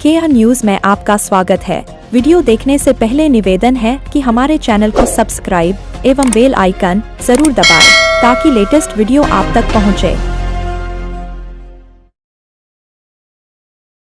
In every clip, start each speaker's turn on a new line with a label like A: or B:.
A: KR news में आपका स्वागत है। वीडियो देखने से पहले निवेदन है कि हमारे चैनल को सब्सक्राइब एवं बेल आइकन जरूर दबाएं ताकि लेटेस्ट वीडियो आप तक पहुंचे।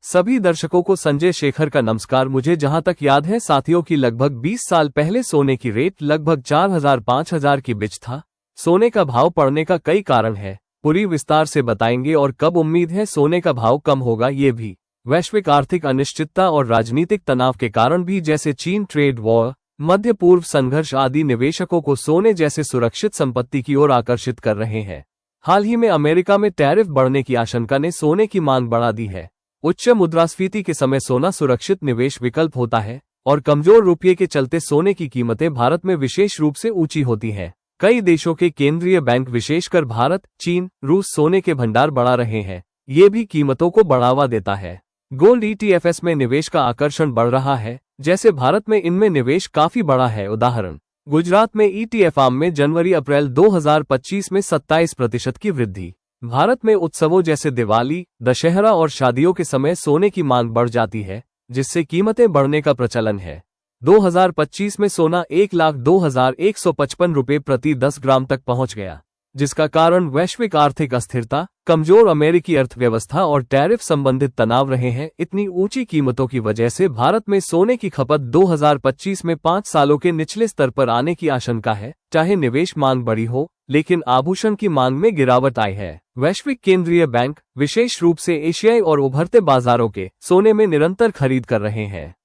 B: सभी दर्शकों को संजय शेखर का नमस्कार। मुझे जहां तक याद है साथियों की लगभग 20 साल पहले सोने की रेट लगभग 4000-5000 के बीच था। सोने का भाव बढ़ने का कई कारण है, पूरी विस्तार से बताएंगे और कब उम्मीद है सोने का भाव कम होगा ये भी। वैश्विक आर्थिक अनिश्चितता और राजनीतिक तनाव के कारण भी, जैसे चीन ट्रेड वॉर, मध्य पूर्व संघर्ष आदि, निवेशकों को सोने जैसे सुरक्षित संपत्ति की ओर आकर्षित कर रहे हैं। हाल ही में अमेरिका में टैरिफ बढ़ने की आशंका ने सोने की मांग बढ़ा दी है। उच्च मुद्रास्फीति के समय सोना सुरक्षित निवेश विकल्प होता है और कमजोर रुपये के चलते सोने की कीमतें भारत में विशेष रूप से ऊंची होती हैं। कई देशों के केंद्रीय बैंक, विशेषकर भारत, चीन, रूस सोने के भंडार बढ़ा रहे हैं। ये भी कीमतों को बढ़ावा देता है। गोल्ड ETFs में निवेश का आकर्षण बढ़ रहा है, जैसे भारत में इनमें निवेश काफी बढ़ा है। उदाहरण, गुजरात में ETF आम में जनवरी-अप्रैल 2025 में 27% की वृद्धि। भारत में उत्सवों जैसे दिवाली, दशहरा और शादियों के समय सोने की मांग बढ़ जाती है, जिससे कीमतें बढ़ने का प्रचलन है। 2025 में सोना 1,02,155 रुपये प्रति 10 ग्राम तक पहुंच गया, जिसका कारण वैश्विक आर्थिक अस्थिरता, कमजोर अमेरिकी अर्थव्यवस्था और टैरिफ संबंधित तनाव रहे हैं। इतनी ऊंची कीमतों की वजह से भारत में सोने की खपत 2025 में 5 सालों के निचले स्तर पर आने की आशंका है। चाहे निवेश मांग बढ़ी हो, लेकिन आभूषण की मांग में गिरावट आई है। वैश्विक केंद्रीय बैंक, विशेष रूप से एशियाई और उभरते बाजारों के सोने में निरंतर खरीद कर रहे हैं।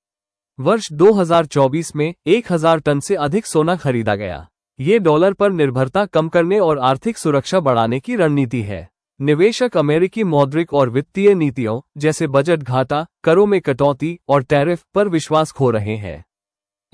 B: वर्ष 2024 में 1000 टन से अधिक सोना खरीदा गया। ये डॉलर पर निर्भरता कम करने और आर्थिक सुरक्षा बढ़ाने की रणनीति है। निवेशक अमेरिकी मौद्रिक और वित्तीय नीतियों जैसे बजट घाटा, करों में कटौती और टैरिफ पर विश्वास खो रहे हैं।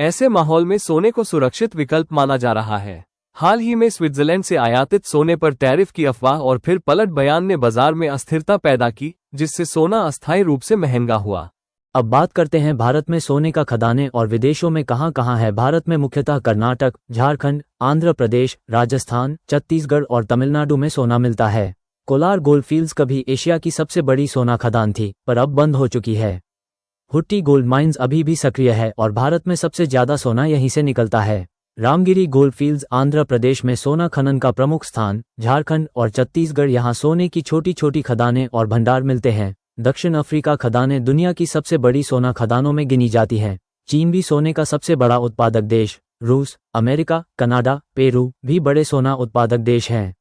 B: ऐसे माहौल में सोने को सुरक्षित विकल्प माना जा रहा है। हाल ही में स्विट्जरलैंड से आयातित सोने पर टैरिफ की अफवाह और फिर पलट बयान ने बाजार में अस्थिरता पैदा की, जिससे सोना अस्थायी रूप से महंगा हुआ।
C: अब बात करते हैं भारत में सोने का खदानें और विदेशों में कहां-कहां है। भारत में मुख्यतः कर्नाटक, झारखंड, आंध्र प्रदेश, राजस्थान, छत्तीसगढ़ और तमिलनाडु में सोना मिलता है। कोलार गोल्डफील्ड्स कभी एशिया की सबसे बड़ी सोना खदान थी, पर अब बंद हो चुकी है। हुट्टी गोल्ड माइंस अभी भी सक्रिय है और भारत में सबसे ज्यादा सोना यहीं से निकलता है। रामगिरी गोल्डफील्ड्स आंध्र प्रदेश में सोना खनन का प्रमुख स्थान, झारखंड और छत्तीसगढ़ यहां सोने की छोटी छोटी खदानें और भंडार मिलते हैं। दक्षिण अफ्रीका खदानें दुनिया की सबसे बड़ी सोना खदानों में गिनी जाती हैं। चीन भी सोने का सबसे बड़ा उत्पादक देश, रूस, अमेरिका, कनाडा, पेरू भी बड़े सोना उत्पादक देश हैं।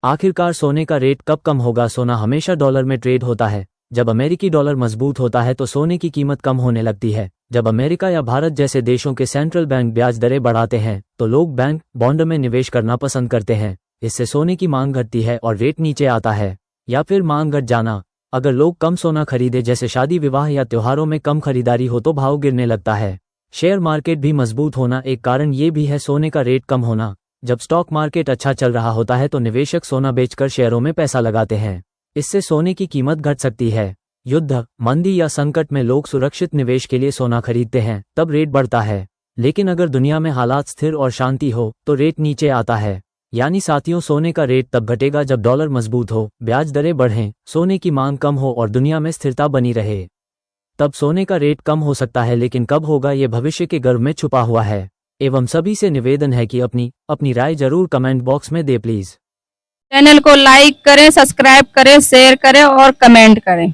C: आखिरकार सोने का रेट कब कम होगा? सोना हमेशा डॉलर में ट्रेड होता है। जब अमेरिकी डॉलर मजबूत होता है तो सोने की कीमत कम होने लगती है। जब अमेरिका या भारत जैसे देशों के सेंट्रल बैंक ब्याज दरें बढ़ाते हैं तो लोग बैंक बॉन्ड में निवेश करना पसंद करते हैं। इससे सोने की मांग घटती है और रेट नीचे आता है। या फिर मांग घट जाना, अगर लोग कम सोना खरीदे, जैसे शादी विवाह या त्योहारों में कम खरीदारी हो, तो भाव गिरने लगता है। शेयर मार्केट भी मजबूत होना एक कारण ये भी है सोने का रेट कम होना। जब स्टॉक मार्केट अच्छा चल रहा होता है तो निवेशक सोना बेचकर शेयरों में पैसा लगाते हैं। इससे सोने की कीमत घट सकती है। युद्ध, मंदी या संकट में लोग सुरक्षित निवेश के लिए सोना खरीदते हैं, तब रेट बढ़ता है। लेकिन अगर दुनिया में हालात स्थिर और शांति हो तो रेट नीचे आता है। यानी साथियों, सोने का रेट तब घटेगा जब डॉलर मजबूत हो, ब्याज दरें बढ़ें, सोने की मांग कम हो और दुनिया में स्थिरता बनी रहे। तब सोने का रेट कम हो सकता है, लेकिन कब होगा ये भविष्य के गर्भ में छुपा हुआ है। एवं सभी से निवेदन है कि अपनी राय जरूर कमेंट बॉक्स में दे प्लीज।
D: चैनल को लाइक करें, सब्सक्राइब करें, शेयर करें और कमेंट करें।